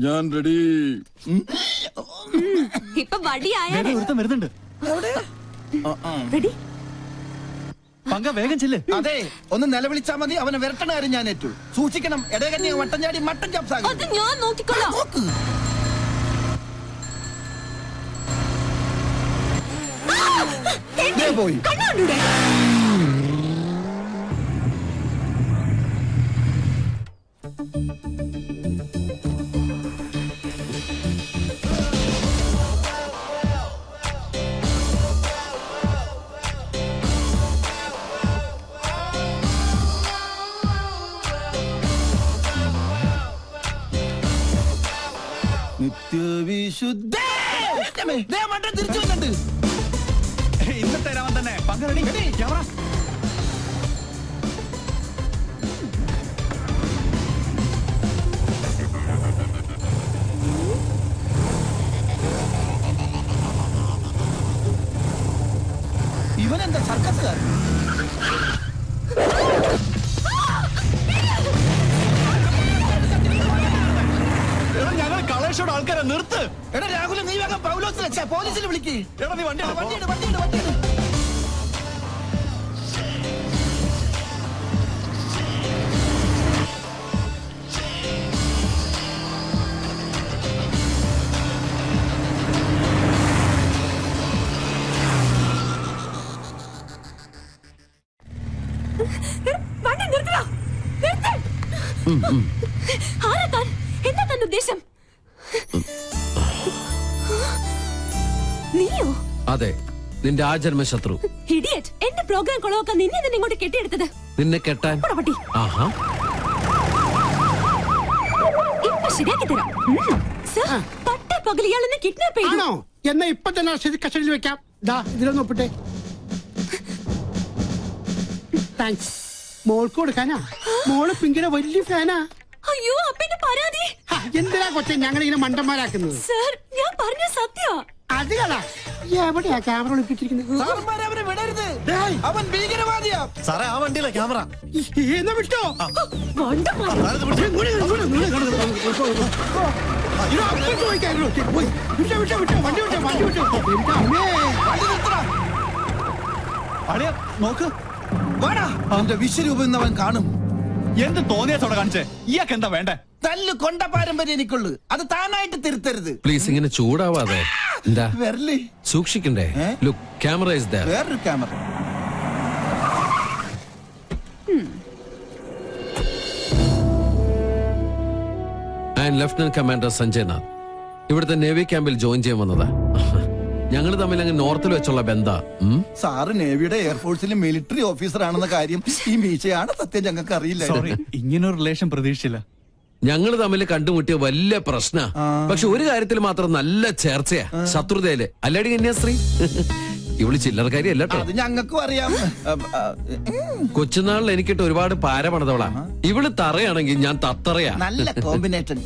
ഞാൻ റെഡി. ഇപ്പൊ വടിയായാലേ വരുന്നുണ്ട്. റെഡി പങ്ക വേഗം ചെല്ല്. അതെ, ഒന്ന് നിലവിളിച്ചാ മതി. അവനെ വിരട്ടണ കാര്യം ഞാൻ ഏറ്റു. സൂക്ഷിക്കണം, ഇടകന്യ വട്ടം ചാടി മട്ടൻ ചാപ്സാകും. അത് ഞാൻ നോക്കിക്കൊള്ളാം. പോയി കണ്ണാണ്ടൂടെ നിത്യവിശുദ്ധ മട്ടൻ തിരിച്ചു വന്നിട്ടുണ്ട്. ഇന്നത്തെ രാമൻ തന്നെ. പങ്ക റെഡി. ക്യാമറ. ഇവനെന്താ സർക്കസുകാരൻ? ഞങ്ങൾ കളേഷോട് ആൾക്കാരെ നിർത്ത്. എടാ രാഹുൽ, നീ വേഗം പൗലോസിനെ പോലീസിനെ വിളിക്ക്. എടാ നീ വണ്ടി എന്താ തന്റെ ഉദ്ദേശം? നീയോ? അതെ, നിന്റെ ആജന്മ ശത്രു. ഇഡിയറ്റ്. എന്റെ പ്രോഗ്രാം കൊളവാക്കാൻ നിന്നെ തന്നെ ഇങ്ങോട്ട് കെട്ടിയെടുത്തത്. നിന്നെ കെട്ടാൻ? ആഹാ, ഇപ്പൊ ശരിയാക്കി തരാം. സർ, പട്ടേ പകൽ ഇയാളെന്നെ കിഡ്നാപ്പ് ചെയ്തു. എന്നാ ഇപ്പൊ തന്നെ കസ്റ്റഡിയിൽ വെക്കാം. ഇതിലൊന്ന് ഒപ്പിട്ടെ. താങ്ക്സ്. മോൾക്ക് കൊടുക്കാനാ? മോള് പിങ്കിയുടെ വലിയ ഫാനാ. അയ്യോ, അപ്പന്റെ പരാതി. എന്തിനാ കൊച്ചെ ഞങ്ങളിങ്ങനെ മണ്ടന്മാരാക്കുന്നത്? സർ, ഞാൻ പറഞ്ഞ സത്യ. അത് കളാ. എവിടെയാ ക്യാമറ ഒളിപ്പിച്ചിരിക്കുന്നത്? അവനെ വിടരുത്, അവൻ ഭീകരവാദിയാ. സാറേ, ആ വണ്ടിയിലെ ക്യാമറ. എന്നാ വിട്ടോ. അളിയാ നോക്ക്. അവന്റെ വിശ്വരൂപം ഇന്നവൻ കാണും. എന്ത് തോന്നിയാത്തോടെ കാണിച്ചേ? ഇയാൾക്ക് എന്താ വേണ്ടേ? തല്ല് കൊണ്ട പാരമ്പര്യം എനിക്കുള്ളു. അത് താനായിട്ട് തിരുത്തരുത്. പ്ലീസ് ഇങ്ങനെ ചൂടാവാതെ. എന്താ വരല്ലേ? സൂക്ഷിക്കണ്ടേ? Look, camera is there. വേറൊരു camera. And lieutenant commander Sanjay Nath ഇവിടുത്തെ നേവി ക്യാമ്പിൽ ജോയിൻ ചെയ്യാൻ വന്നതാ. ഞങ്ങൾ തമ്മിൽ അങ്ങ് നോർത്തിൽ വെച്ചുള്ള ബന്ധാ. സാറ് നേവിയുടെ എയർഫോഴ്സിലെ മിലിറ്ററി ഓഫീസർ ആണെന്ന കാര്യം ഈ മീശയാണ് സത്യം ഞങ്ങൾക്ക് അറിയില്ല. സോറി, ഇങ്ങനൊരു റിലേഷൻ പ്രതീക്ഷിച്ചില്ല. ഞങ്ങൾ തമ്മിൽ കണ്ടുമുട്ടിയ വലിയ പ്രശ്ന. പക്ഷെ ഒരു കാര്യത്തിൽ മാത്രം നല്ല ചേർച്ചയാ, ശത്രുതയില്. അല്ലാടി കന്യാസ്ത്രീ, ഇവള് ചില്ലറക്കാരി അല്ലട്ടോ. അത് ഞങ്ങൾക്കും അറിയാം. കൊച്ചുനാളിൽ എനിക്കിട്ട് ഒരുപാട് പാര പണിതവളാ. ഇവള് തറയാണെങ്കിൽ ഞാൻ തത്തറയാ. നല്ല കോമ്പിനേഷൻ.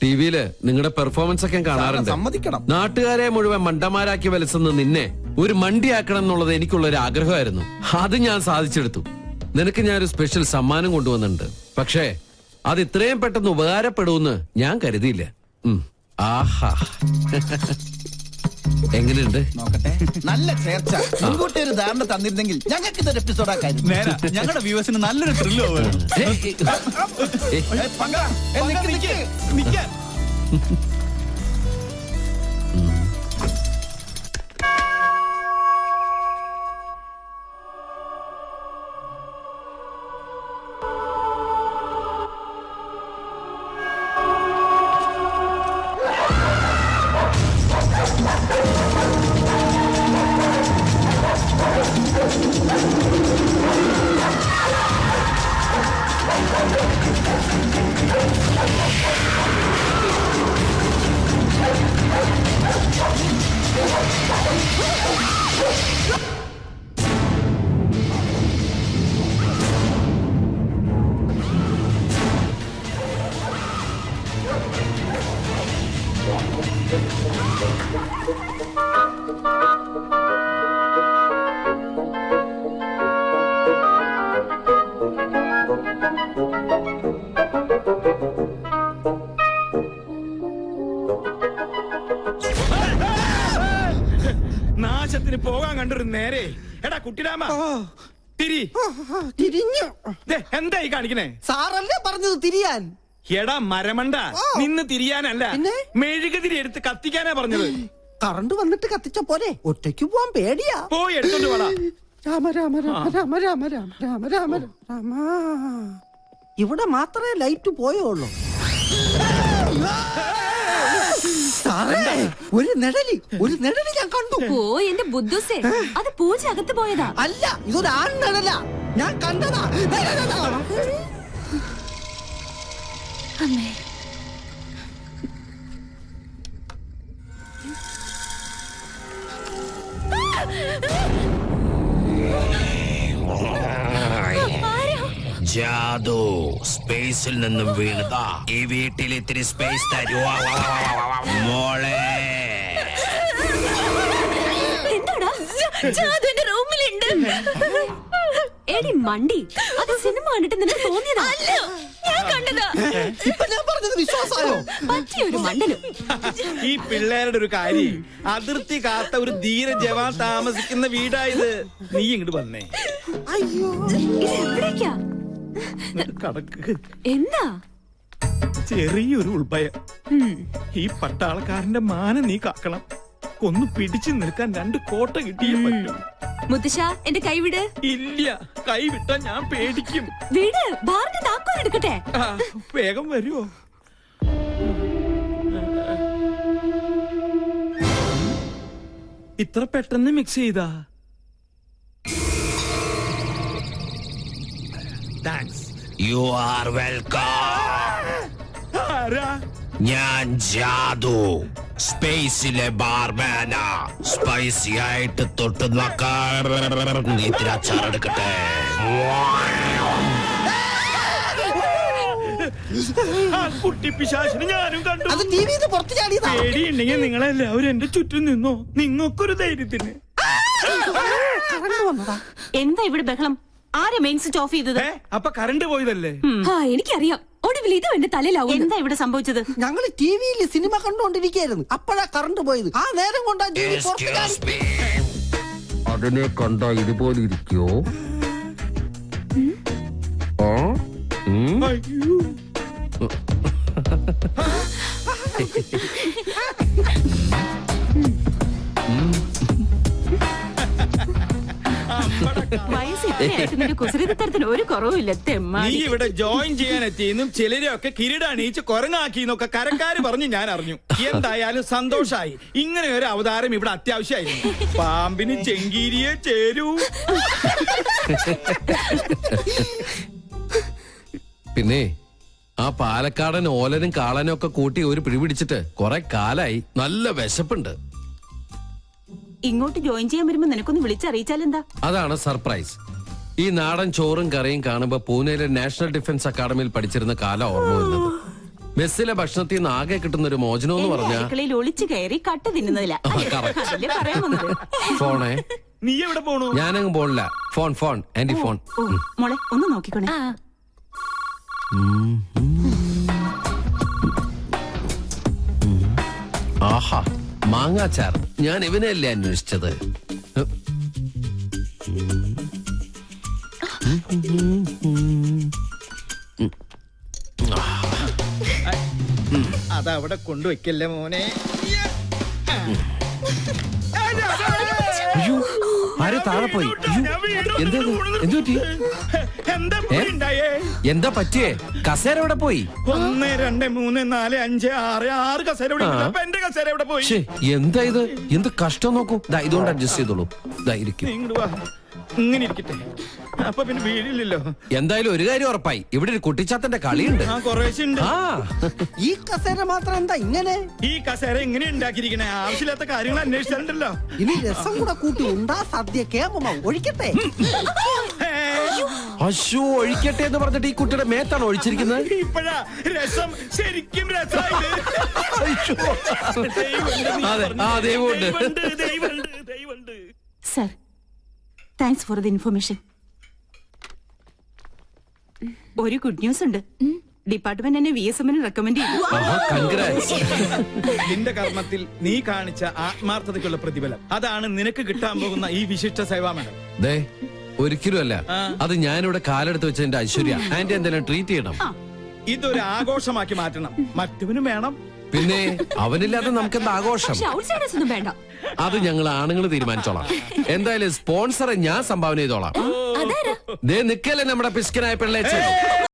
ടിവിയില് നിങ്ങളുടെ പെർഫോമൻസ് ഒക്കെ കാണാറുണ്ട്. സമ്മതിക്കണം. നാട്ടുകാരെ മുഴുവൻ മണ്ടന്മാരാക്കി വലിച്ചുന്ന നിന്നെ ഒരു മണ്ടിയാക്കണം എന്നുള്ളത് എനിക്കുള്ള ഒരു ആഗ്രഹമായിരുന്നു. അത് ഞാൻ സാധിച്ചെടുത്തു. നിനക്ക് ഞാനൊരു സ്പെഷ്യൽ സമ്മാനം കൊണ്ടുവന്നിട്ടുണ്ട്. പക്ഷേ അത് ഇത്രയും പെട്ടെന്ന് ഉപകാരപ്പെടുമെന്ന് ഞാൻ കരുതിയില്ല. ആഹാ, എങ്ങനെയുണ്ട്? നോക്കട്ടെ. നല്ല ചേർച്ച. മുൻകൂട്ടി ഒരു ധാരണ തന്നിരുന്നെങ്കിൽ ഞങ്ങൾക്ക് ഇതൊരു എപ്പിസോഡ് ആക്കായിരുന്നു. നേരാ, ഞങ്ങളുടെ വ്യൂവേഴ്സിന് നല്ലൊരു ത്രില്ല് നിൽക്കാൻ. കാര്യത്തിന് പോകാൻ കണ്ടൊരു നേരെ. എടാ കുട്ടിരാമ തിരി. തിരിഞ്ഞു. ദേ, എന്തായി കാണിക്കണേ? സാറല്ലേ പറഞ്ഞത് തിരിയാൻ? എടാ മരമണ്ട, നിന്ന് തിരിയാനല്ല, പിന്നെ? മെഴുകുതിരി എടുത്ത് കത്തിക്കാനാ പറഞ്ഞത്. കറണ്ട് വന്നിട്ട് കത്തിച്ച പോലെ ഒറ്റയ്ക്ക് പോവാൻ പേടിയാ. പോയി എടുത്തോണ്ട് പോടാ. രാമ രാമ രാമ രാമ രാമ രാമ രാമ രാമ രാമ. ഇവിടെ മാത്രമേ ലൈറ്റ് പോയുള്ളൂ. സാറേ, ഒരു നിഴലി ഞാൻ കണ്ടു. ഓ എന്റെ ബുദ്ധുസേ, അത് പൂജ അകത്ത് പോയതാ. അല്ല, ഇതൊരു ആൺ നിഴല. ഞാൻ കണ്ടതാ. ദാ, ദാ, ദാ, ദാ. അമ്മേ, ജാദു സ്പേസിൽ നിന്നും വീണതാ. ഈ വീട്ടിൽ ഇത്തിരി സ്പേസ് തരുവാ മോളെ. എന്താടാ? ജാദു എന്റെ റൂമിലുണ്ട്. എടി മണ്ടി, അത് സിനിമ കണ്ടിട്ട് നിനക്ക് തോന്നിയതാ? ഞാൻ കണ്ടതാ. ഇപ്പൊ ഞാൻ പറഞ്ഞത് വിശ്വാസമായോ? പറ്റിയൊരു മണ്ടനും. ഈ പിള്ളേരുടെ ഒരു കാര്യം, അതിർത്തി കാത്ത ഒരു ധീര ജവാൻ താമസിക്കുന്ന വീടായത്. നീ ഇങ്ങോട്ട് വന്നേ. അയ്യോ, ഇത് എവിടേക്കാ? ഇങ്ങട് കടക്ക്. എന്താ? ചെറിയൊരു ഉൾഭയം. ഈ പട്ടാളക്കാരന്റെ മാനം നീ കാക്കണം. ഒന്ന് പിടിച്ചു നിൽക്കാൻ 2 കോട്ട കിട്ടിയേ പറ്റൂ. മുത്തശ്ശ, എന്റെ കൈവിട്. ഇല്ല, കൈ വിട്ടാ ഞാൻ പേടിക്കും. വീട് ബാറിന്റെ താക്കോൽ എടുക്കട്ടെ. ആ, വേഗം വരുവോ? ഇത്ര പെട്ടെന്ന് മിക്സ് ചെയ്താ? താങ്ക്സ്. You are welcome. ആരാ? ഞാൻ ജാദു, സ്പേസിലെ ബാർമാനാ. സ്പൈസി ആയിട്ട് തൊട്ട് നോക്കാൻ ഇത്തിരി അച്ചാറെടുക്കട്ടെ. ആ കുട്ടി പിശാചിനെ ഞാനും കണ്ടു. അത് ടിവിന്ന് പുറത്ത് ചാടിയതാ. പേടിയുണ്ടെങ്കിൽ നിങ്ങളെല്ലാവരും എന്റെ ചുറ്റും നിന്നോ. നിങ്ങൾക്കൊരു ധൈര്യത്തിന്. കറണ്ട് വന്നതാ. എന്താ ഇവിടെ ബഹളം? ആരാ മെയിൻ സ്വിച്ച് ഓഫ് ചെയ്തത്? അപ്പൊ കറണ്ട് പോയതല്ലേ? ആ, എനിക്കറിയാം. ഒടുവിൽ ഇത് എന്റെ തലയിലാവും. എന്താ ഇവിടെ സംഭവിച്ചത്? ഞങ്ങള് ടിവിയിൽ സിനിമ കണ്ടുകൊണ്ടിരിക്കുകയായിരുന്നു. അപ്പോഴാ കറണ്ട് പോയത്. ആ നേരം കൊണ്ടാ ടിവി പുറത്ത് ചാടി. Excuse me. അതിനെ കണ്ട ഇതുപോലെ ഇരിക്കോ? അയ്യോ. വയസ്സ് ഇത്രയായിട്ട് നിന്റെ കുസൃതിത്തരത്തിന് ഒരു കുറവുമില്ല. നീ തെമ്മാടി. ഇവിടെ ജോയിൻ ചെയ്യാൻ എത്തിയെന്നും ചിലരെയൊക്കെ കിരീടണീച്ച് കൊരങ്ങാക്കിന്നൊക്കെ കരക്കാര് പറഞ്ഞ് ഞാൻ അറിഞ്ഞു. എന്തായാലും സന്തോഷായി. ഇങ്ങനെ ഒരു അവതാരം ഇവിടെ അത്യാവശ്യമായിരുന്നു. പാമ്പിന് ചെങ്കീരിയെ ചേരൂ. പിന്നെ ആ പാലക്കാടൻ ഓലനും കാളനും ഒക്കെ കൂട്ടി ഒരു പിടിപിടിച്ചിട്ട് കുറെ കാലായി. നല്ല വിശപ്പുണ്ട്. ഇങ്ങോട്ട് ജോയിൻ ചെയ്യാൻ വരുമ്പോ നിനക്കൊന്ന് വിളിച്ചറിയിച്ചാലെന്താ? അതാണ് സർപ്രൈസ്. ഈ നാടൻ ചോറും കറിയും കാണുമ്പോ പൂനെയിലെ നാഷണൽ ഡിഫൻസ് അക്കാദമിയിൽ പഠിച്ചിരുന്ന കാലം ഓർമ്മ വരുന്നത്. മെസ്സിലെ ഭക്ഷണത്തിൽ നിന്ന് ആകെ കിട്ടുന്ന ഒരു മോചനം എന്ന് പറഞ്ഞാൽ അടുക്കളയിൽ ഒളിച്ചു കയറി കട്ട് തിന്നുന്നതില്ല. അതല്ലേ പറയാൻ വന്നത്? ഫോണേ. നീ എവിടെ പോണു? ഞാനങ്ങ് പോണില്ല. Phone anti phone. ഓ, മോളെ ഒന്ന് നോക്കിക്കോണേ. ആഹാ, മാങ്ങാച്ചാർ. ഞാൻ ഇവനെയല്ലേ അന്വേഷിച്ചത്. അതവിടെ കൊണ്ടുവയ്ക്കല്ലേ മോനെ. അയ്യോ, ആരോ താഴെ പോയി. എന്താ എന്തുപറ്റി? എന്താ ഇവിടെ ഉണ്ടായേ? എന്താ പറ്റിയേ? കസേര എവിടെ പോയി? 1 2 3 4 5 6 കസേര ഇവിടെ ഉണ്ട്. അപ്പൊ എന്റെ കസേര എവിടെ പോയി? ശ്ശേ, എന്താ ഇത്? എന്ത് കഷ്ടം നോക്കൂ. ദാ ഇതുകൊണ്ട് അഡ്ജസ്റ്റ് ചെയ്തോളൂ. ദാ ഇരിക്കും. നീ ഇങ്ങോട്ട് വാ. ഇങ്ങനെ ഇരിക്കട്ടെ. അപ്പൊ പിന്നെ വീടില്ലല്ലോ. എന്തായാലും ഒരു കാര്യം ഉറപ്പായി, ഇവിടെ ഒരു കുട്ടിച്ചാത്തന്റെ കളിയുണ്ട്. ആ കുറേശ്ശെ ഉണ്ട്. ആ ഈ കസേര മാത്രം എന്താ ഇങ്ങനെ? ഈ കസേര എങ്ങനെ ഉണ്ടാക്കിയിരിക്കണേ? ആവശ്യമില്ലാത്ത കാര്യങ്ങൾ അന്വേഷിച്ചിട്ടുണ്ടല്ലോ. ഇനി രസം കൂടെ കൂട്ടി ഉണ്ടാ സദ്യ കേമ ഒഴിക്കട്ടെ. അശോ, ഒഴിക്കട്ടെ എന്ന് പറഞ്ഞിട്ട് ഈ കുട്ടിയുടെ മേത്താണ് ഒഴിച്ചിരിക്കുന്നത്. ഇപ്പഴാ രസം ശരിക്കും രസമായിട്ട്. അതെ, ആ ദൈവമുണ്ട്. ദൈവമുണ്ട്. Sir, thanks for the information. ഒരു ഗുഡ് ന്യൂസ് ഉണ്ട്. ഡിപ്പാർട്ട്മെന്റ് എന്നെ VSM റെക്കമെൻഡ് ചെയ്തു. കൺഗ്രാറ്റ്സ്. നിന്റെ കർമ്മത്തിൽ നീ കാണിച്ച ആത്മാർത്ഥതയ്ക്കുള്ള പ്രതിഫലം അതാണ് നിനക്ക് കിട്ടാൻ പോകുന്ന ഈ വിശിഷ്ട സേവാ മെഡൽ. ദേ ഒരിക്കലും അല്ല, അത് ഞാനിവിടെ കാലെടുത്ത് വെച്ചതിന്റെ ഐശ്വര്യ. ആന്റി എന്തെങ്കിലും ട്രീറ്റ് ചെയ്യണം. ഇതൊരു ആഘോഷമാക്കി മാറ്റണം. മറ്റവനും വേണം. പിന്നെ അവനില്ലാതെ നമുക്കെന്താ ആഘോഷം? പക്ഷെ ഔട്ട്സൈഡേഴ്സ് ഒന്നും വേണ്ട. അത് ഞങ്ങൾ ആണുങ്ങൾ തീരുമാനിച്ചോളാം. എന്തായാലും സ്പോൺസറെ ഞാൻ സംഭാവന ചെയ്തോളാം. അതാരാ? ദേ നിക്കല്ലേ നമ്മുടെ പിസ്കനായ പിള്ളേച്ചൻ.